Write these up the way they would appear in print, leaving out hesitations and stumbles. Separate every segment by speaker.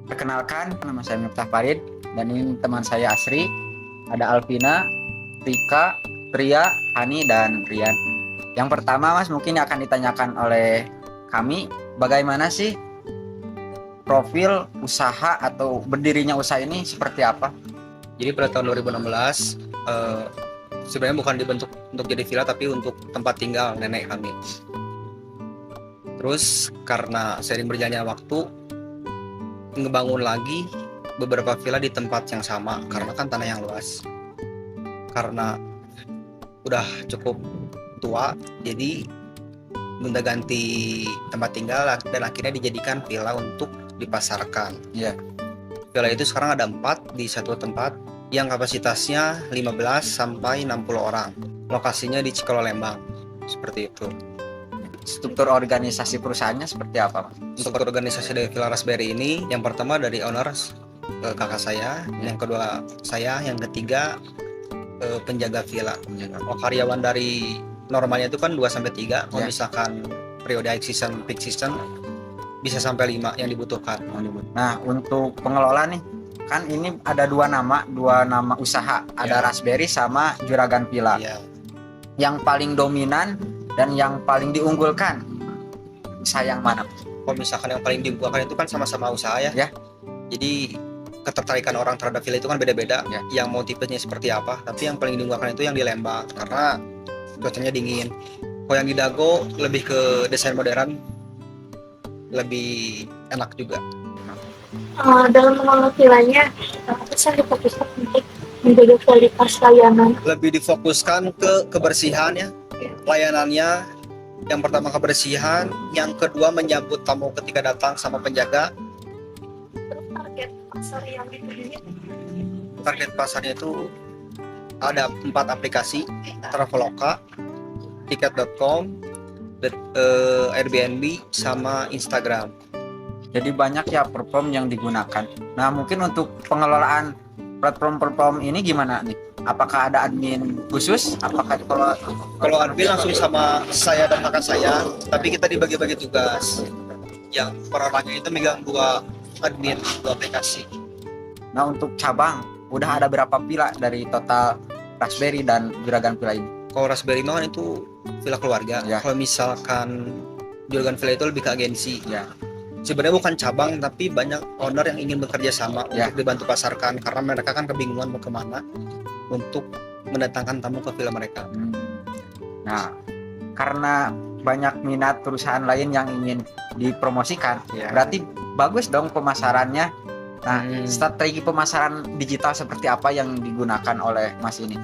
Speaker 1: Perkenalkan, nama saya Miftah Farid dan ini teman saya Asri. Ada Alvina, Rika, Tria, Hani, dan Rian. Yang pertama, Mas, mungkin akan ditanyakan oleh kami, bagaimana sih profil usaha atau berdirinya usaha ini seperti apa?
Speaker 2: Jadi pada tahun 2016 sebenarnya bukan dibentuk untuk jadi villa tapi untuk tempat tinggal nenek kami. Terus karena seiring berjalannya waktu ngebangun lagi beberapa villa di tempat yang sama karena kan tanah yang luas. Karena udah cukup tua jadi gonta ganti tempat tinggal dan akhirnya dijadikan villa untuk dipasarkan.
Speaker 1: Iya.
Speaker 2: Villa itu sekarang ada 4 di satu tempat yang kapasitasnya 15 sampai 60 orang. Lokasinya di Cikolo Lembang. Seperti itu.
Speaker 1: Struktur organisasi perusahaannya seperti apa, Mas?
Speaker 2: Untuk organisasi dari Villa Raspberry ini, yang pertama dari owners kakak saya, yang kedua saya, yang ketiga penjaga villa. Kalau karyawan dari normalnya itu kan 2 sampai 3, kalau misalkan periode high season, peak season bisa sampai 5 yang dibutuhkan.
Speaker 1: Nah, untuk pengelola nih, kan ini ada dua nama usaha, ada Raspberry sama Juragan Villa. Yang paling dominan dan yang paling diunggulkan usaha yang mana?
Speaker 2: Kalau misalkan yang paling diunggulkan itu kan sama-sama usaha ya. Jadi ketertarikan orang terhadap villa itu kan beda-beda. Yang mau tipenya seperti apa, tapi yang paling diunggulkan itu yang di Lembang karena cuacanya dingin. Kalau yang di Dago lebih ke desain modern, lebih enak juga.
Speaker 3: Dalam mengelola villanya, apa sih yang difokuskan untuk menjaga kualitas layanan?
Speaker 2: Lebih difokuskan ke kebersihan ya, layanannya. Yang pertama kebersihan, yang kedua menyambut tamu ketika datang sama penjaga.
Speaker 3: Target pasar yang dituju?
Speaker 2: Target pasarnya itu ada 4 aplikasi: Traveloka, Tiket.com, Airbnb, sama Instagram.
Speaker 1: Jadi banyak ya platform yang digunakan. Nah, mungkin untuk pengelolaan platform ini gimana nih? Apakah ada admin khusus? Apakah
Speaker 2: kalau admin langsung sama saya dan kakak saya, tapi kita dibagi-bagi tugas. Yang per orangnya itu megang 2 admin, 2 aplikasi.
Speaker 1: Nah, untuk cabang udah ada berapa villa dari total Raspberry dan Juragan Villa ini?
Speaker 2: Kalau Raspberry mah kan itu villa keluarga. Kalau misalkan Juragan Villa itu lebih ke agensi. Sebenarnya bukan cabang, tapi banyak owner yang ingin bekerja sama untuk dibantu pasarkan karena mereka kan kebingungan mau kemana untuk mendatangkan tamu ke villa mereka.
Speaker 1: Nah, karena banyak minat perusahaan lain yang ingin dipromosikan, berarti bagus dong pemasarannya. Nah, strategi pemasaran digital seperti apa yang digunakan oleh Mas ini?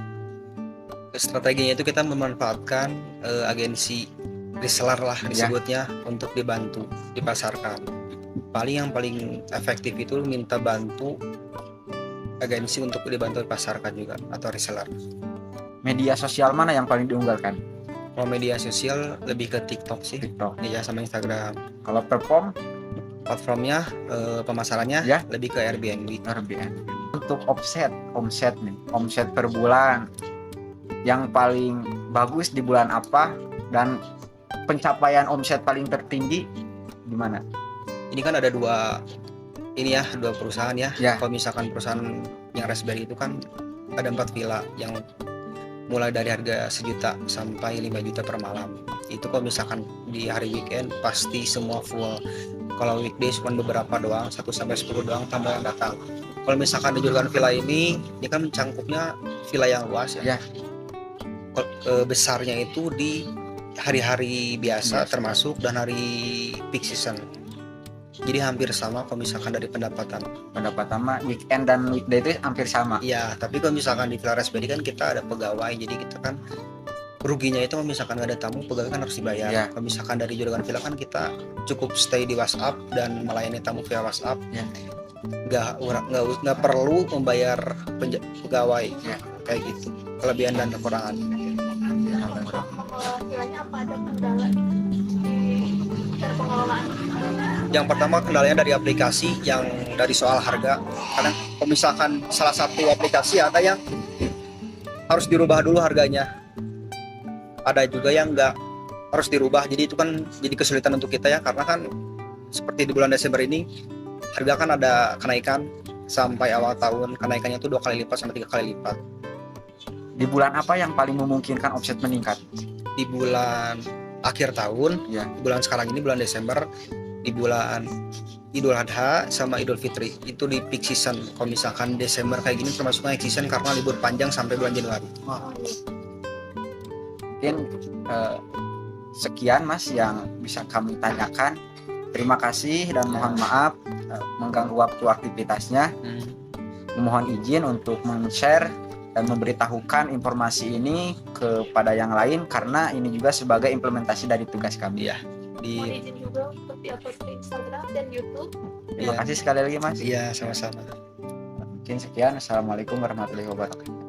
Speaker 2: Strateginya itu kita memanfaatkan agensi reseller lah disebutnya untuk dibantu dipasarkan. Yang paling efektif itu minta bantu agensi untuk dibantu dipasarkan juga atau reseller.
Speaker 1: Media sosial mana yang paling diunggulkan?
Speaker 2: Kalau media sosial lebih ke TikTok sih. Iya, sama Instagram.
Speaker 1: Kalau
Speaker 2: platformnya pemasarannya lebih ke Airbnb.
Speaker 1: Untuk omset nih, omset per bulan yang paling bagus di bulan apa dan pencapaian omset paling tertinggi gimana?
Speaker 2: Ini kan ada dua perusahaan ya. Kalau misalkan perusahaan yang Raspberry itu kan ada 4 villa yang mulai dari harga 1 juta sampai 5 juta per malam. Itu kalau misalkan di hari weekend pasti semua full. Kalau weekdays cuma beberapa doang, 1 sampai 10 doang tamu yang datang. Kalau misalkan di Juragan Villa ini kan mencangkupnya villa yang luas ya. Besarnya itu di hari-hari biasa termasuk dan hari peak season. Jadi hampir sama kalau misalkan dari pendapatan
Speaker 1: mah weekend dan weekday itu hampir sama.
Speaker 2: Iya, tapi kalau misalkan di Villa Raspberry kan kita ada pegawai, jadi kita kan ruginya itu kalau misalkan nggak ada tamu, pegawai kan harus dibayar. Kalau misalkan dari Juragan Villa kan kita cukup stay di WhatsApp dan melayani tamu via WhatsApp. Nggak perlu membayar pegawai kayak gitu. kelebihan dan kekurangan.
Speaker 3: Mengelola vilanya apa ada kendala di cara pengelolaan?
Speaker 2: Yang pertama kendalanya dari aplikasi, yang dari soal harga. Karena kalau misalkan salah satu aplikasi ada yang harus dirubah dulu harganya, ada juga yang nggak harus dirubah. Jadi itu kan jadi kesulitan untuk kita ya, karena kan seperti di bulan Desember ini harga kan ada kenaikan sampai awal tahun, kenaikannya itu 2 kali lipat sampai 3 kali lipat.
Speaker 1: Di bulan apa yang paling memungkinkan omset meningkat?
Speaker 2: Di bulan akhir tahun,
Speaker 1: Ya.
Speaker 2: di bulan sekarang ini bulan Desember, di bulan Idul Adha sama Idul Fitri itu di peak season. Kalau misalkan Desember kayak gini termasuknya peak season karena libur panjang sampai bulan Januari.
Speaker 1: Mungkin sekian Mas yang bisa kami tanyakan. Terima kasih dan mohon maaf mengganggu waktu aktivitasnya. Mohon izin untuk men-share dan memberitahukan informasi ini kepada yang lain karena ini juga sebagai implementasi dari tugas kami.
Speaker 2: Ya,
Speaker 3: Mohon izin juga untuk di-upload ke Instagram dan YouTube.
Speaker 1: Terima kasih sekali lagi Mas.
Speaker 2: Iya, sama-sama.
Speaker 1: Mungkin sekian. Assalamualaikum warahmatullahi wabarakatuh.